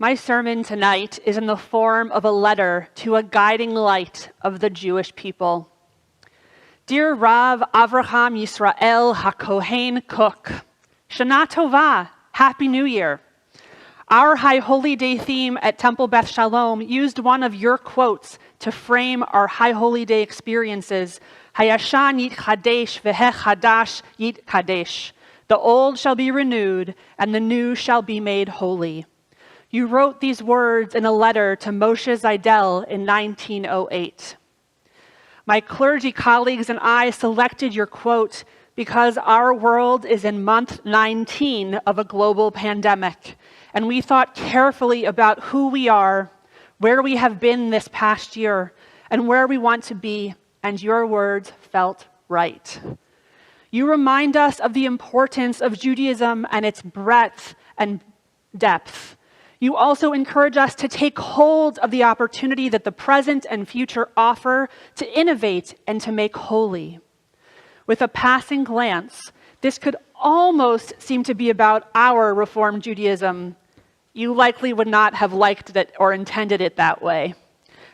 My sermon tonight is in the form of a letter to a guiding light of the Jewish people. Dear Rav Avraham Yisrael HaKohen Cook, Shana Tova, Happy New Year. Our High Holy Day theme at Temple Beth Shalom used one of your quotes to frame our High Holy Day experiences. Hayashan yitchadesh v'hech hadash yitkadesh. The old shall be renewed, and the new shall be made holy. You wrote these words in a letter to Moshe Zeidel in 1908. My clergy colleagues and I selected your quote because our world is in month 19 of a global pandemic, and we thought carefully about who we are, where we have been this past year, and where we want to be, and your words felt right. You remind us of the importance of Judaism and its breadth and depth. You also encourage us to take hold of the opportunity that the present and future offer to innovate and to make holy. With a passing glance, this could almost seem to be about our Reform Judaism. You likely would not have liked it or intended it that way.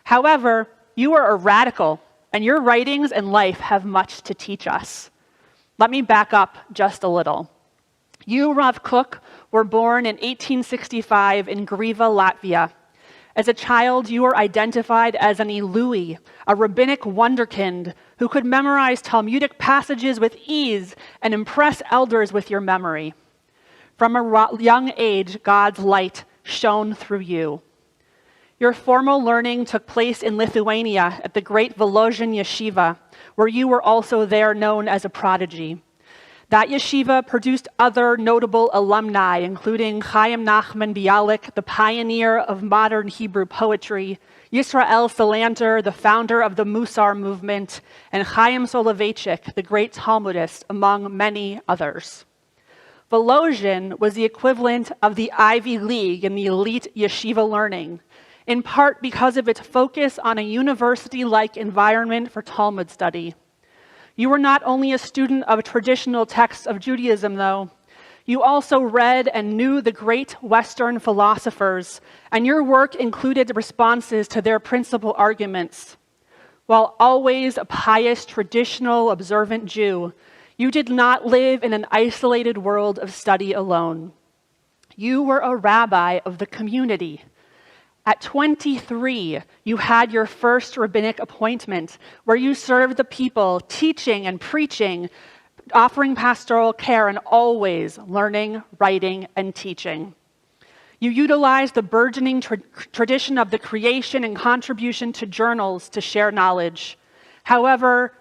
However, you are a radical, and your writings and life have much to teach us. Let me back up just a little. You, Rav Cook, were born in 1865 in Griva, Latvia. As a child, you were identified as an Ilui, a rabbinic wonderkind who could memorize Talmudic passages with ease and impress elders with your memory. From a young age, God's light shone through you. Your formal learning took place in Lithuania at the great Volozhin Yeshiva, where you were also there known as a prodigy. That yeshiva produced other notable alumni, including Chaim Nachman Bialik, the pioneer of modern Hebrew poetry, Yisrael Salanter, the founder of the Musar movement, and Chaim Soloveitchik, the great Talmudist, among many others. Volozhin was the equivalent of the Ivy League in the elite yeshiva learning, in part because of its focus on a university-like environment for Talmud study. You were not only a student of traditional texts of Judaism, though. You also read and knew the great Western philosophers, and your work included responses to their principal arguments. While always a pious, traditional, observant Jew, you did not live in an isolated world of study alone. You were a rabbi of the community. At 23, you had your first rabbinic appointment, where you served the people, teaching and preaching, offering pastoral care, and always learning, writing, and teaching. You utilized the burgeoning tradition of the creation and contribution to journals to share knowledge. However,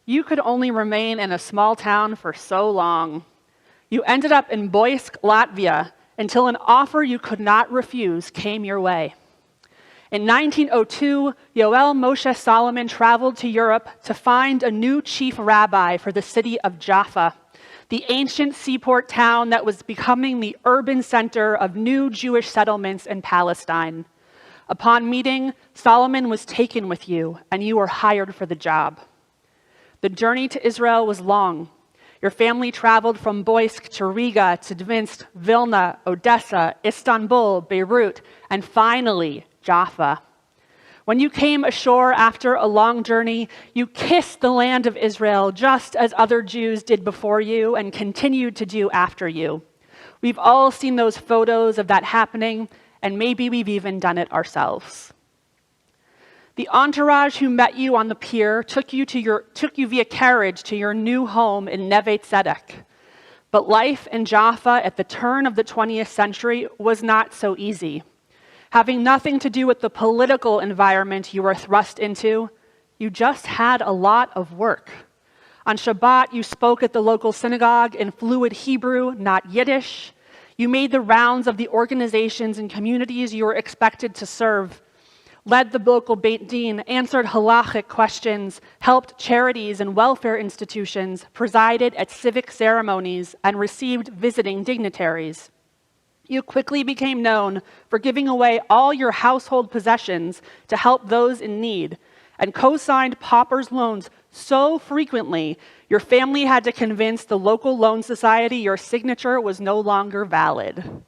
you could only remain in a small town for so long. You ended up in Boysk, Latvia, until an offer you could not refuse came your way. In 1902, Yoel Moshe Solomon traveled to Europe to find a new chief rabbi for the city of Jaffa, the ancient seaport town that was becoming the urban center of new Jewish settlements in Palestine. Upon meeting, Solomon was taken with you, and you were hired for the job. The journey to Israel was long. Your family traveled from Boysk to Riga to Dvinsk, Vilna, Odessa, Istanbul, Beirut, and finally, Jaffa. When you came ashore after a long journey, you kissed the land of Israel just as other Jews did before you and continued to do after you. We've all seen those photos of that happening, and maybe we've even done it ourselves. The entourage who met you on the pier took you via carriage to your new home in Neve Tzedek. But life in Jaffa at the turn of the 20th century was not so easy. Having nothing to do with the political environment you were thrust into, you just had a lot of work. On Shabbat, you spoke at the local synagogue in fluid Hebrew, not Yiddish. You made the rounds of the organizations and communities you were expected to serve, led the local Beit Din, answered halachic questions, helped charities and welfare institutions, presided at civic ceremonies, and received visiting dignitaries. You quickly became known for giving away all your household possessions to help those in need, and co-signed paupers' loans so frequently, your family had to convince the local loan society your signature was no longer valid.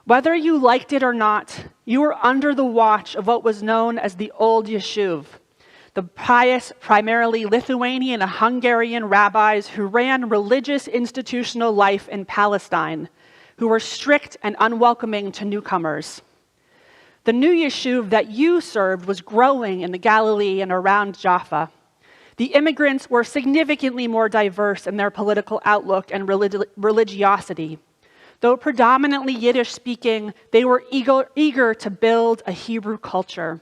Whether you liked it or not, you were under the watch of what was known as the Old Yeshuv, the pious, primarily Lithuanian and Hungarian rabbis who ran religious institutional life in Palestine, who were strict and unwelcoming to newcomers. The new Yeshuv that you served was growing in the Galilee and around Jaffa. The immigrants were significantly more diverse in their political outlook and religiosity. Though predominantly Yiddish-speaking, they were eager to build a Hebrew culture.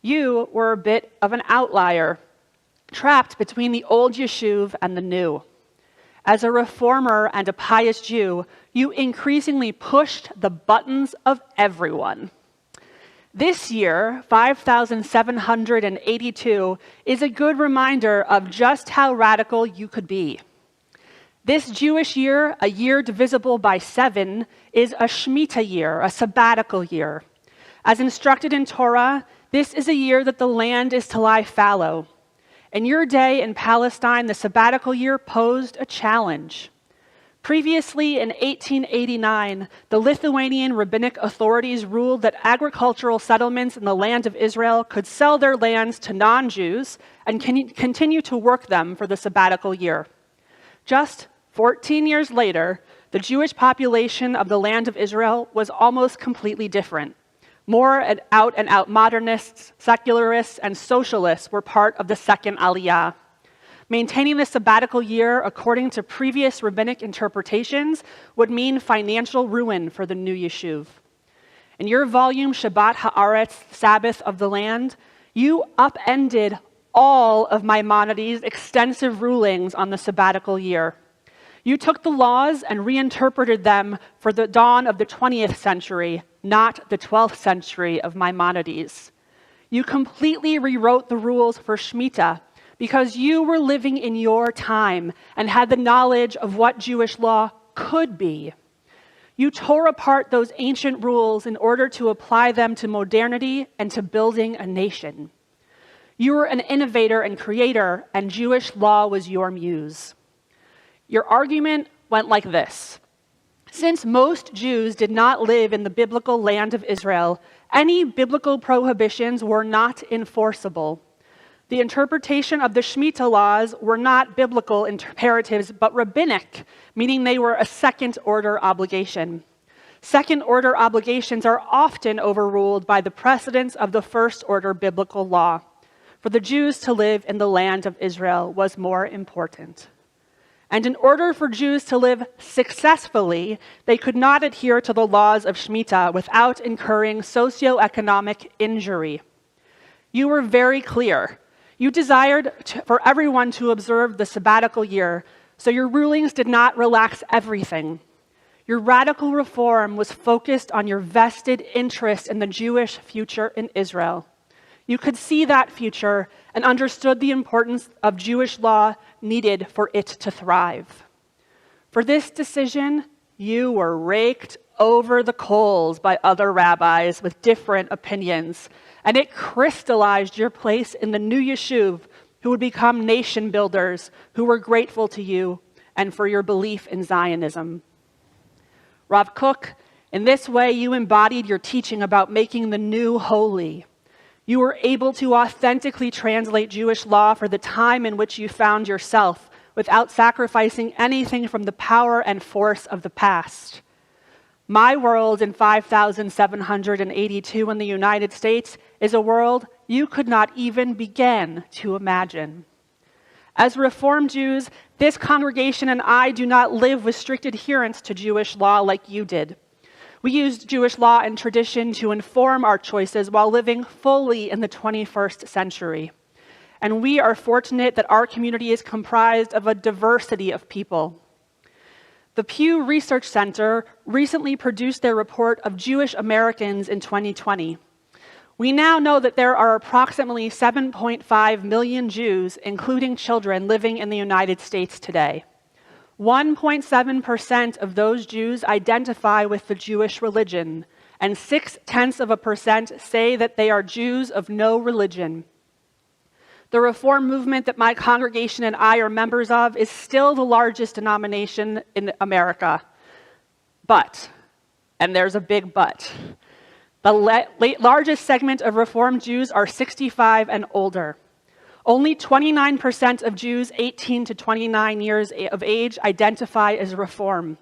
You were a bit of an outlier, trapped between the old Yeshuv and the new. As a reformer and a pious Jew, you increasingly pushed the buttons of everyone. This year, 5,782, is a good reminder of just how radical you could be. This Jewish year, a year divisible by 7, is a Shemitah year, a sabbatical year. As instructed in Torah, this is a year that the land is to lie fallow. In your day in Palestine, the sabbatical year posed a challenge. Previously, in 1889, the Lithuanian rabbinic authorities ruled that agricultural settlements in the land of Israel could sell their lands to non-Jews and continue to work them for the sabbatical year. Just 14 years later, the Jewish population of the land of Israel was almost completely different. More out-and-out modernists, secularists, and socialists were part of the second Aliyah. Maintaining the sabbatical year according to previous rabbinic interpretations would mean financial ruin for the new Yeshuv. In your volume, Shabbat Haaretz, Sabbath of the Land, you upended all of Maimonides' extensive rulings on the sabbatical year. You took the laws and reinterpreted them for the dawn of the 20th century, not the 12th century of Maimonides. You completely rewrote the rules for Shemitah because you were living in your time and had the knowledge of what Jewish law could be. You tore apart those ancient rules in order to apply them to modernity and to building a nation. You were an innovator and creator, and Jewish law was your muse. Your argument went like this. Since most Jews did not live in the biblical land of Israel, any biblical prohibitions were not enforceable. The interpretation of the Shemitah laws were not biblical imperatives, but rabbinic, meaning they were a second-order obligation. Second-order obligations are often overruled by the precedents of the first-order biblical law. For the Jews to live in the land of Israel was more important. And in order for Jews to live successfully, they could not adhere to the laws of Shemitah without incurring socioeconomic injury. You were very clear. You desired for everyone to observe the sabbatical year, so your rulings did not relax everything. Your radical reform was focused on your vested interest in the Jewish future in Israel. You could see that future and understood the importance of Jewish law needed for it to thrive. For this decision, you were raked over the coals by other rabbis with different opinions, and it crystallized your place in the new Yeshuv, who would become nation builders, who were grateful to you and for your belief in Zionism. Rav Kook, in this way you embodied your teaching about making the new holy. You were able to authentically translate Jewish law for the time in which you found yourself, without sacrificing anything from the power and force of the past. My world in 5,782 in the United States is a world you could not even begin to imagine. As Reformed Jews, this congregation and I do not live with strict adherence to Jewish law like you did. We used Jewish law and tradition to inform our choices while living fully in the 21st century. And we are fortunate that our community is comprised of a diversity of people. The Pew Research Center recently produced their report of Jewish Americans in 2020. We now know that there are approximately 7.5 million Jews, including children, living in the United States today. 1.7% of those Jews identify with the Jewish religion, and 0.6% say that they are Jews of no religion. The Reform movement that my congregation and I are members of is still the largest denomination in America. But And there's a big but. The largest segment of Reform Jews are 65 and older. Only 29% of Jews 18 to 29 years of age identify as Reform.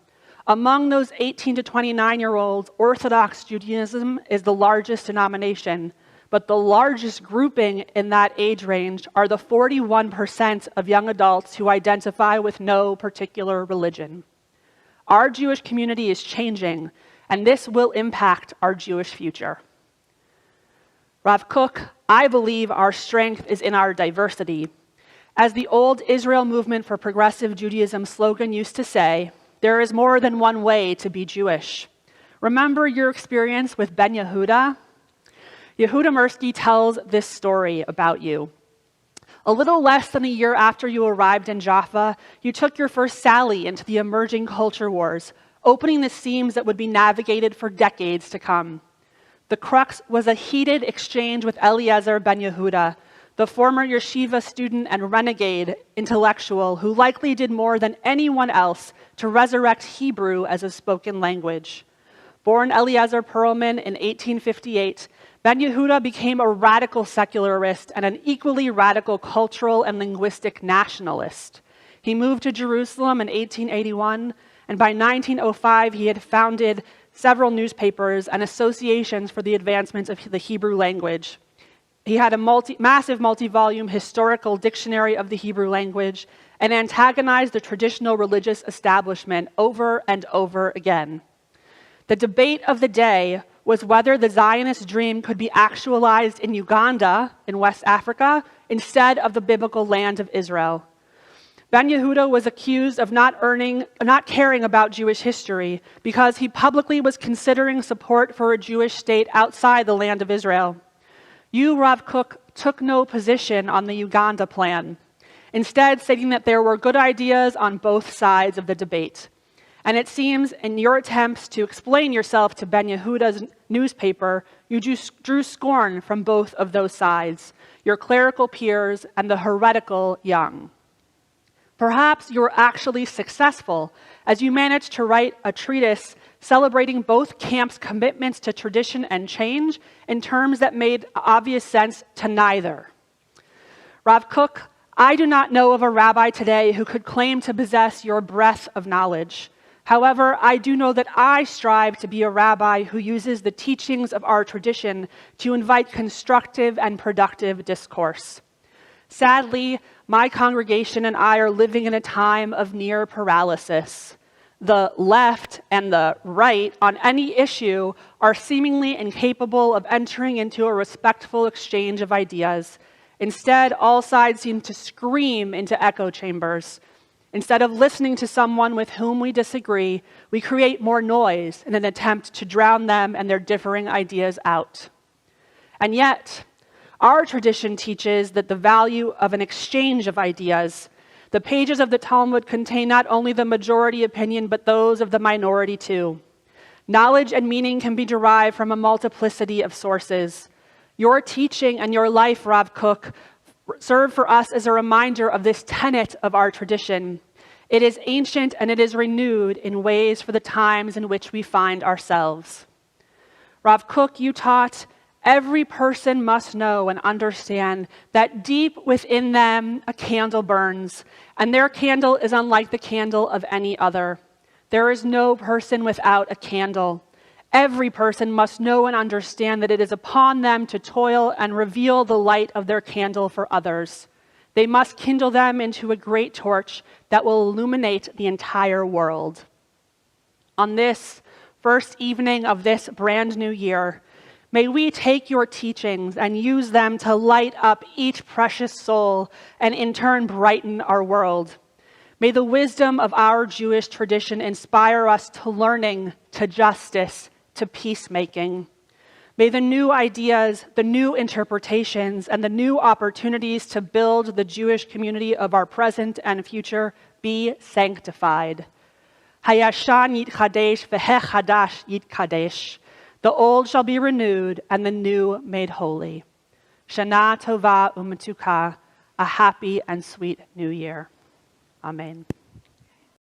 Among those 18 to 29-year-olds, Orthodox Judaism is the largest denomination, but the largest grouping in that age range are the 41% of young adults who identify with no particular religion. Our Jewish community is changing, and this will impact our Jewish future. Rav Kook, I believe our strength is in our diversity. As the old Israel Movement for Progressive Judaism slogan used to say, there is more than one way to be Jewish. Remember your experience with Ben Yehuda? Yehuda Mirsky tells this story about you. A little less than a year after you arrived in Jaffa, you took your first sally into the emerging culture wars, opening the seams that would be navigated for decades to come. The crux was a heated exchange with Eliezer ben Yehuda, the former yeshiva student and renegade intellectual who likely did more than anyone else to resurrect Hebrew as a spoken language. Born Eliezer Perlman in 1858, Ben Yehuda became a radical secularist and an equally radical cultural and linguistic nationalist. He moved to Jerusalem in 1881, and by 1905 he had founded several newspapers and associations for the advancement of the Hebrew language. He had a massive multi-volume historical dictionary of the Hebrew language and antagonized the traditional religious establishment over and over again. The debate of the day was whether the Zionist dream could be actualized in Uganda, in West Africa, instead of the biblical land of Israel. Ben Yehuda was accused of not caring about Jewish history because he publicly was considering support for a Jewish state outside the land of Israel. You, Rav Kook, took no position on the Uganda plan, instead stating that there were good ideas on both sides of the debate. And it seems in your attempts to explain yourself to Ben Yehuda's newspaper, you drew scorn from both of those sides, your clerical peers and the heretical young. Perhaps you were actually successful as you managed to write a treatise celebrating both camps' commitments to tradition and change in terms that made obvious sense to neither. Rav Kook, I do not know of a rabbi today who could claim to possess your breadth of knowledge. However, I do know that I strive to be a rabbi who uses the teachings of our tradition to invite constructive and productive discourse. Sadly, my congregation and I are living in a time of near paralysis. The left and the right on any issue are seemingly incapable of entering into a respectful exchange of ideas. Instead, all sides seem to scream into echo chambers. Instead of listening to someone with whom we disagree, we create more noise in an attempt to drown them and their differing ideas out. And yet, our tradition teaches that the value of an exchange of ideas. The pages of the Talmud contain not only the majority opinion, but those of the minority too. Knowledge and meaning can be derived from a multiplicity of sources. Your teaching and your life, Rav Kook, serve for us as a reminder of this tenet of our tradition. It is ancient and it is renewed in ways for the times in which we find ourselves. Rav Kook, you taught, every person must know and understand that deep within them a candle burns, and their candle is unlike the candle of any other. There is no person without a candle. Every person must know and understand that it is upon them to toil and reveal the light of their candle for others. They must kindle them into a great torch that will illuminate the entire world. On this first evening of this brand new year, may we take your teachings and use them to light up each precious soul and in turn brighten our world. May the wisdom of our Jewish tradition inspire us to learning, to justice, to peacemaking. May the new ideas, the new interpretations, and the new opportunities to build the Jewish community of our present and future be sanctified. Hayashan yitchadesh v'hechadash yitkadesh. The old shall be renewed, and the new made holy. Shana tova u'metuka, a happy and sweet new year. Amen.